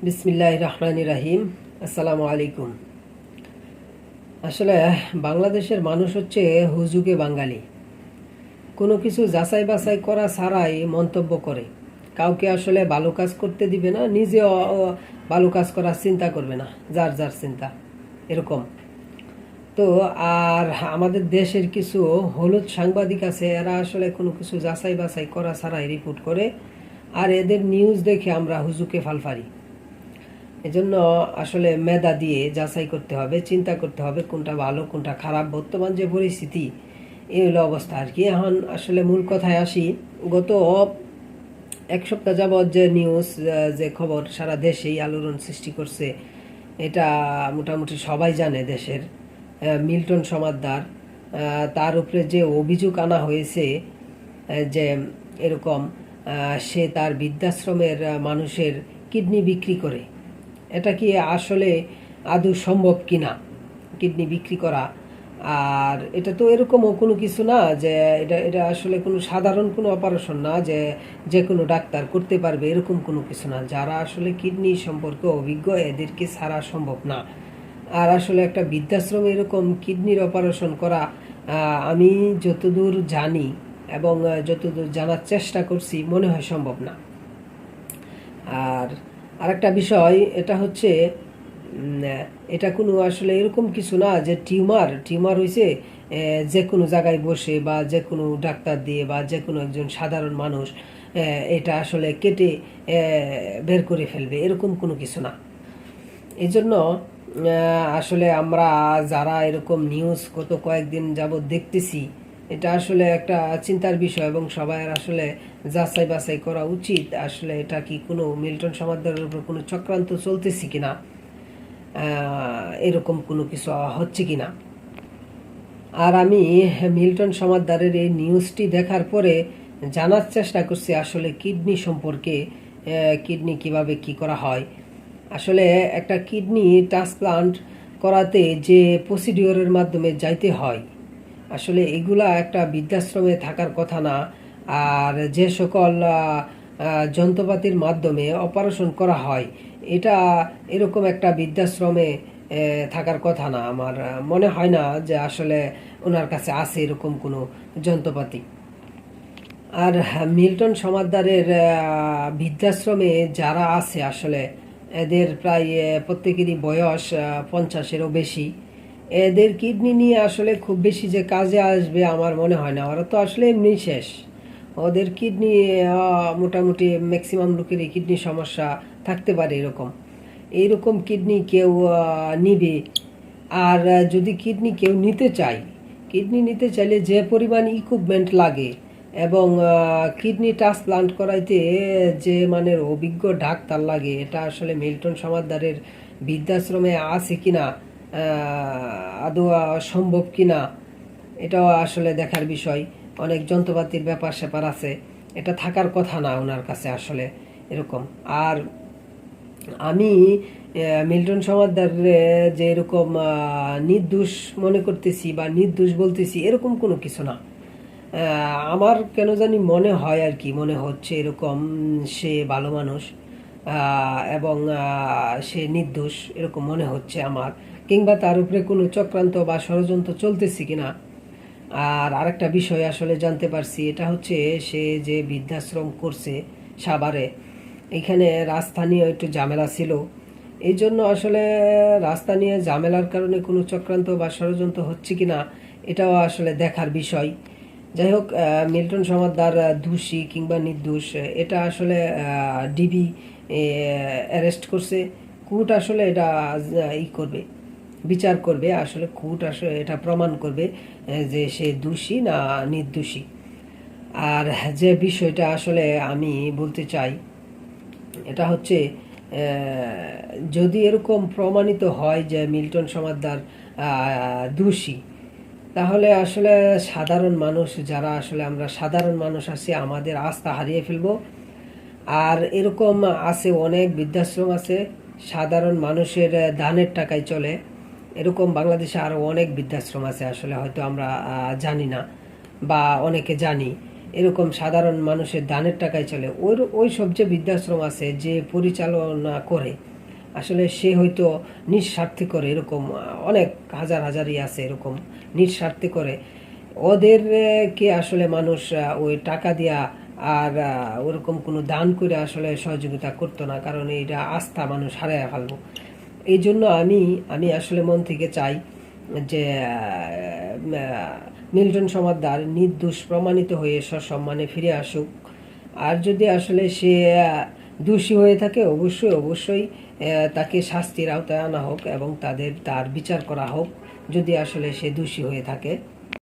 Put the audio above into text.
বিসমিল্লাহির রহমানির রহিম। আসসালামু আলাইকুম। আসলে বাংলাদেশের মানুষ হচ্ছে হুজুগে বাঙালি। কোনো কিছু যাচাই বাছাই করা ছাড়াই মন্তব্য করে। কাউকে আসলে ভালো কাজ করতে দিবে না, নিজেও ভালো কাজ করার চিন্তা করবে না, যার যার চিন্তা এরকম। তো আর আমাদের দেশের কিছু হলুদ সাংবাদিক আছে, এরা আসলে কোনো কিছু যাচাই বাছাই করা ছাড়াই রিপোর্ট করে, আর এদের নিউজ দেখে আমরা হুজুকে ফালফারি। এজন্য আসলে মেধা দিয়ে যাচাই করতে হবে, চিন্তা করতে হবে কোনটা ভালো কোনটা খারাপ। বর্তমান যে পরিস্থিতি, এই হলো অবস্থা আর কি। এখন আসলে মূল কথায় আসি। গত এক সপ্তাহ যাবৎ যে নিউজ, যে খবর সারা দেশেই আলোড়ন সৃষ্টি করছে, এটা মোটামুটি সবাই জানে। দেশের মিল্টন সমাদ্দার, তার উপরে যে অভিযোগ আনা হয়েছে যে এরকম সে তার বৃদ্ধাশ্রমের মানুষের কিডনি বিক্রি করে। এটা কি আসলে আদৌ সম্ভব কিনা কিডনি বিক্রি করা? আর এটা তো এরকমও কোনো কিছু না যে এটা এটা আসলে কোনো সাধারণ কোনো অপারেশন না যে যে কোনো ডাক্তার করতে পারবে, এরকম কোনো কিছু না। যারা আসলে কিডনি সম্পর্কে অভিজ্ঞ, এদেরকে ছাড়া সম্ভব না। আর আসলে একটা বৃদ্ধাশ্রমে এরকম কিডনির অপারেশন করা, আমি যতদূর জানি এবং যতদূর জানার চেষ্টা করছি, মনে হয় সম্ভব না। আর আরেকটা বিষয়, এটা হচ্ছে এটা কোনো আসলে এরকম কিছু না যে টিউমার হয়েছে যে কোনো জায়গায় বসে বা যে কোনো ডাক্তার দিয়ে বা যে কোনো একজন সাধারণ মানুষ এটা আসলে কেটে বের করে ফেলবে, এরকম কোনো কিছু না। এই জন্য আসলে আমরা যারা এরকম নিউজ গত কয়েকদিন যাবৎ দেখতেছি, এটা আসলে একটা চিন্তার বিষয় এবং সবাই আসলে যাচাই বাছাই করা উচিত। আসলে এটা কি কোনো মিল্টন সমাদ্দারের উপর কোনো চক্রান্ত চলতেছে কিনা, এরকম কোনো কিছু হচ্ছে কিনা। আর আমি মিল্টন সমাদ্দারের এই নিউজটি দেখার পরে জানার চেষ্টা করছি আসলে কিডনি সম্পর্কে, কিডনি কিভাবে কি করা হয়। আসলে একটা কিডনি ট্রান্সপ্লান্ট করাতে যে প্রসিডিওরের মাধ্যমে যাইতে হয়, আসলে এগুলা একটা বৃদ্ধাশ্রমে থাকার কথা না। আর যে সকল যন্ত্রপাতির মাধ্যমে অপারেশন করা হয়, এটা এরকম একটা বৃদ্ধাশ্রমে থাকার কথা না। আমার মনে হয় না যে আসলে ওনার কাছে আছে এরকম কোনো যন্ত্রপাতি। আর মিল্টন সমাদ্দারের বৃদ্ধাশ্রমে যারা আছে, আসলে এদের প্রায় প্রত্যেকেরই বয়স 50-এরও বেশি। এদের কিডনি নিয়ে আসলে খুব বেশি যে কাজে আসবে আমার মনে হয় না। ওরা তো আসলে এমনি শেষ। ওদের কিডনি মোটামুটি ম্যাক্সিমাম লোকেরই কিডনি সমস্যা থাকতে পারে এরকম। এইরকম কিডনি কেউ নিবে? আর যদি কিডনি কেউ নিতে চায়, কিডনি নিতে চাইলে যে পরিমাণ ইকুইপমেন্ট লাগে এবং কিডনি ট্রান্সপ্লান্ট করাইতে যে মানের অভিজ্ঞ ডাক্তার লাগে, এটা আসলে মিল্টন সমাদ্দারের বৃদ্ধাশ্রমে আছে কিনা, আদৌ সম্ভব কিনা, এটাও আসলে দেখার বিষয়। অনেক যন্ত্রপাতির ব্যাপার স্যাপার আছে, এটা থাকার কথা না ওনার কাছে আসলে এরকম। আর আমি মিল্টন সমাদ্দার যে এরকম নির্দোষ মনে করতেছি বা নির্দোষ বলতেছি, এরকম কোনো কিছু না। আমার কেন জানি মনে হয় আর কি, মনে হচ্ছে এরকম সে ভালো মানুষ এবং সে নির্দোষ, এরকম মনে হচ্ছে আমার। কিংবা তার উপরে কোনো চক্রান্ত বা ষড়যন্ত্র চলতেছে কিনা। আর আরেকটা বিষয় আসলে জানতে পারছি, এটা হচ্ছে সে যে বৃদ্ধাশ্রম করছে সাভারে, এখানে রাস্তা নিয়ে একটু ঝামেলা ছিল। এই জন্য আসলে রাস্তা নিয়ে ঝামেলার কারণে কোনো চক্রান্ত বা ষড়যন্ত্র হচ্ছে কিনা, এটাও আসলে দেখার বিষয়। যাই হোক, মিল্টন সমাদ্দার দোষী কিংবা নির্দোষ, এটা আসলে ডিবি অ্যারেস্ট করছে। কোর্ট আসলে এটা করবে, বিচার করবে। আসলে কোর্ট আসলে এটা প্রমাণ করবে যে সে দোষী না নির্দোষী। আর যে বিষয়টা আসলে আমি বলতে চাই, এটা হচ্ছে যদি এরকম প্রমাণিত হয় যে মিল্টন সমাদ্দার দোষী, তাহলে আসলে সাধারণ মানুষ, যারা আসলে আমরা সাধারণ মানুষ আছি, আমাদের আস্থা হারিয়ে ফেলবো। আর এরকম আছে অনেক বৃদ্ধাশ্রম আছে, সাধারণ মানুষের দানের টাকায় চলে। এরকম বাংলাদেশে আরও অনেক বৃদ্ধাশ্রম আছে, আসলে হয়তো আমরা জানি না বা অনেকে জানি। এরকম সাধারণ মানুষের দানের টাকায় চলে, ওই সব যে বৃদ্ধাশ্রম আছে যে পরিচালনা করে, আসলে সে হয়তো নিঃস্বার্থে করে, এরকম অনেক হাজারই আছে এরকম নিঃস্বার্থে করে। ওদেরকে আসলে মানুষ ওই টাকা দিয়া আর ওরকম কোনো দান করে আসলে সহযোগিতা করতো না, কারণ এইটা আস্থা মানুষ হারায় ফেলবো। এই জন্য আমি আসলে মন থেকে চাই যে মিল্টন সমাদ্দার নির্দোষ প্রমাণিত হয়ে সসম্মানে ফিরে আসুক। আর যদি আসলে সে দোষী হয়ে থাকে, অবশ্যই তাকে শাস্তির আওতায় আনা হোক এবং তার বিচার করা হোক, যদি আসলে সে দোষী হয়ে থাকে।